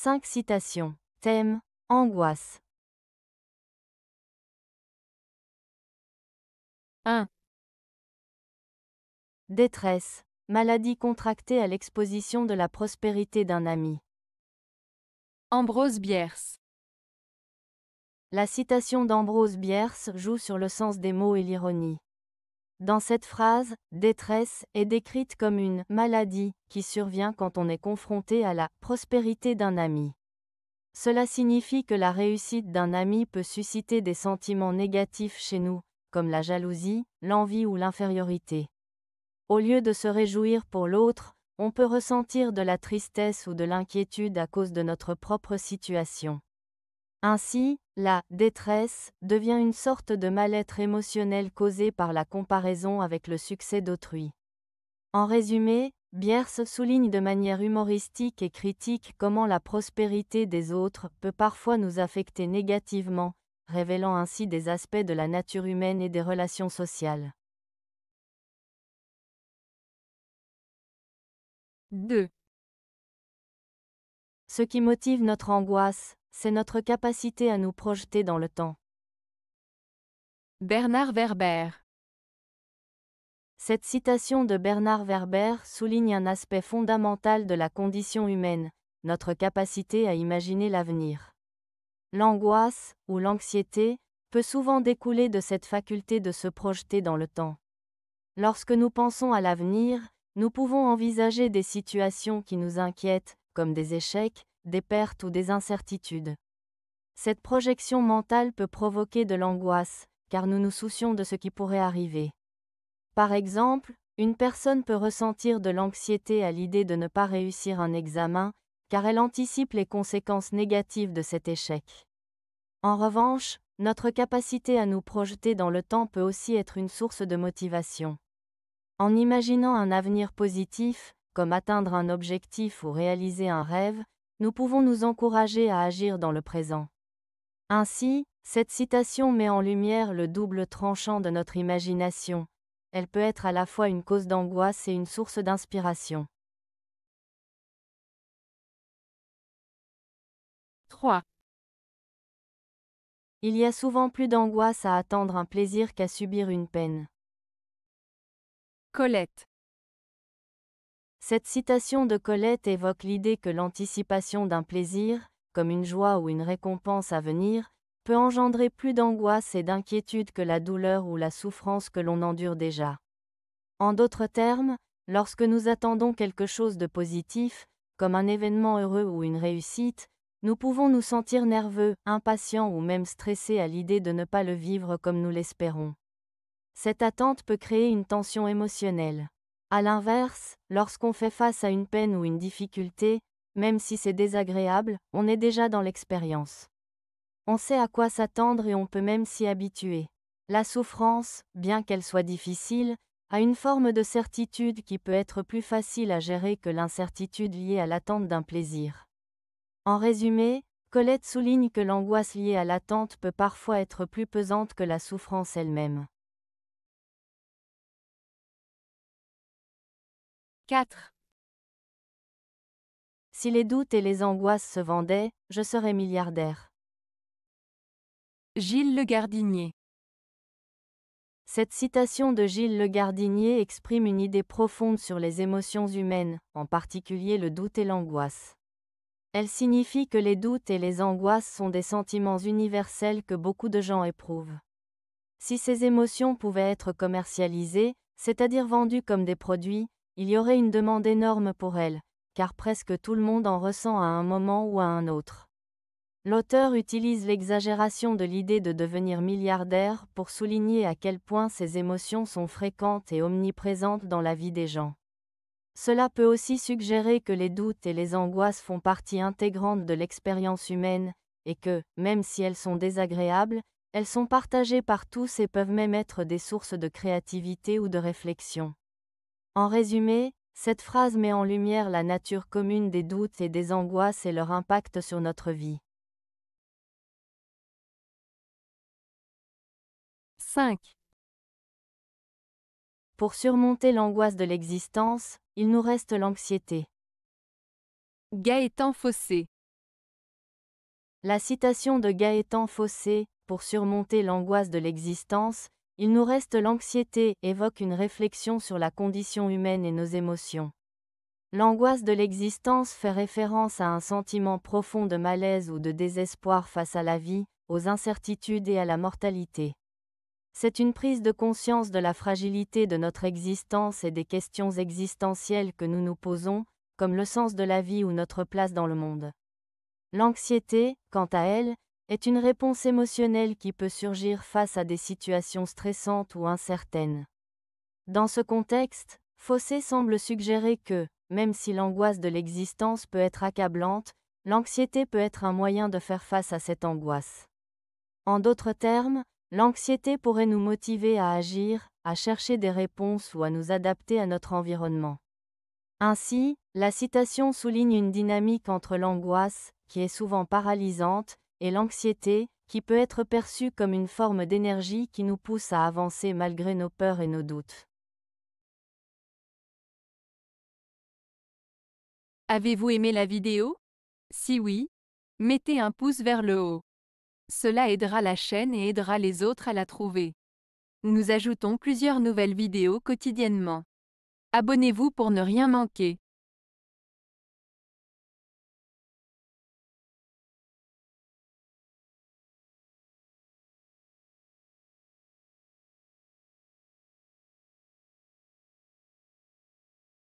5 citations. Thème, angoisse. 1. Détresse, maladie contractée à l'exposition de la prospérité d'un ami. Ambrose Bierce. La citation d'Ambrose Bierce joue sur le sens des mots et l'ironie. Dans cette phrase, détresse est décrite comme une maladie qui survient quand on est confronté à la prospérité d'un ami. Cela signifie que la réussite d'un ami peut susciter des sentiments négatifs chez nous, comme la jalousie, l'envie ou l'infériorité. Au lieu de se réjouir pour l'autre, on peut ressentir de la tristesse ou de l'inquiétude à cause de notre propre situation. Ainsi, la détresse devient une sorte de mal-être émotionnel causé par la comparaison avec le succès d'autrui. En résumé, Bierce souligne de manière humoristique et critique comment la prospérité des autres peut parfois nous affecter négativement, révélant ainsi des aspects de la nature humaine et des relations sociales. 2. Ce qui motive notre angoisse, c'est notre capacité à nous projeter dans le temps. Bernard Werber. Cette citation de Bernard Werber souligne un aspect fondamental de la condition humaine, notre capacité à imaginer l'avenir. L'angoisse, ou l'anxiété, peut souvent découler de cette faculté de se projeter dans le temps. Lorsque nous pensons à l'avenir, nous pouvons envisager des situations qui nous inquiètent, comme des échecs, des pertes ou des incertitudes. Cette projection mentale peut provoquer de l'angoisse, car nous nous soucions de ce qui pourrait arriver. Par exemple, une personne peut ressentir de l'anxiété à l'idée de ne pas réussir un examen, car elle anticipe les conséquences négatives de cet échec. En revanche, notre capacité à nous projeter dans le temps peut aussi être une source de motivation. En imaginant un avenir positif, comme atteindre un objectif ou réaliser un rêve, nous pouvons nous encourager à agir dans le présent. Ainsi, cette citation met en lumière le double tranchant de notre imagination. Elle peut être à la fois une cause d'angoisse et une source d'inspiration. 3. Il y a souvent plus d'angoisse à attendre un plaisir qu'à subir une peine. Colette. Cette citation de Colette évoque l'idée que l'anticipation d'un plaisir, comme une joie ou une récompense à venir, peut engendrer plus d'angoisse et d'inquiétude que la douleur ou la souffrance que l'on endure déjà. En d'autres termes, lorsque nous attendons quelque chose de positif, comme un événement heureux ou une réussite, nous pouvons nous sentir nerveux, impatients ou même stressés à l'idée de ne pas le vivre comme nous l'espérons. Cette attente peut créer une tension émotionnelle. À l'inverse, lorsqu'on fait face à une peine ou une difficulté, même si c'est désagréable, on est déjà dans l'expérience. On sait à quoi s'attendre et on peut même s'y habituer. La souffrance, bien qu'elle soit difficile, a une forme de certitude qui peut être plus facile à gérer que l'incertitude liée à l'attente d'un plaisir. En résumé, Colette souligne que l'angoisse liée à l'attente peut parfois être plus pesante que la souffrance elle-même. 4. Si les doutes et les angoisses se vendaient, je serais milliardaire. Gilles Le Gardinier. Cette citation de Gilles Le Gardinier exprime une idée profonde sur les émotions humaines, en particulier le doute et l'angoisse. Elle signifie que les doutes et les angoisses sont des sentiments universels que beaucoup de gens éprouvent. Si ces émotions pouvaient être commercialisées, c'est-à-dire vendues comme des produits, il y aurait une demande énorme pour elles, car presque tout le monde en ressent à un moment ou à un autre. L'auteur utilise l'exagération de l'idée de devenir milliardaire pour souligner à quel point ces émotions sont fréquentes et omniprésentes dans la vie des gens. Cela peut aussi suggérer que les doutes et les angoisses font partie intégrante de l'expérience humaine, et que, même si elles sont désagréables, elles sont partagées par tous et peuvent même être des sources de créativité ou de réflexion. En résumé, cette phrase met en lumière la nature commune des doutes et des angoisses et leur impact sur notre vie. 5. Pour surmonter l'angoisse de l'existence, il nous reste l'anxiété. Gaëtan Fossé. La citation de Gaëtan Fossé, pour surmonter l'angoisse de l'existence, il nous reste l'anxiété, évoque une réflexion sur la condition humaine et nos émotions. L'angoisse de l'existence fait référence à un sentiment profond de malaise ou de désespoir face à la vie, aux incertitudes et à la mortalité. C'est une prise de conscience de la fragilité de notre existence et des questions existentielles que nous nous posons, comme le sens de la vie ou notre place dans le monde. L'anxiété, quant à elle, est une réponse émotionnelle qui peut surgir face à des situations stressantes ou incertaines. Dans ce contexte, Fossé semble suggérer que, même si l'angoisse de l'existence peut être accablante, l'anxiété peut être un moyen de faire face à cette angoisse. En d'autres termes, l'anxiété pourrait nous motiver à agir, à chercher des réponses ou à nous adapter à notre environnement. Ainsi, la citation souligne une dynamique entre l'angoisse, qui est souvent paralysante, et l'anxiété, qui peut être perçue comme une forme d'énergie qui nous pousse à avancer malgré nos peurs et nos doutes. Avez-vous aimé la vidéo? Si oui, mettez un pouce vers le haut. Cela aidera la chaîne et aidera les autres à la trouver. Nous ajoutons plusieurs nouvelles vidéos quotidiennement. Abonnez-vous pour ne rien manquer.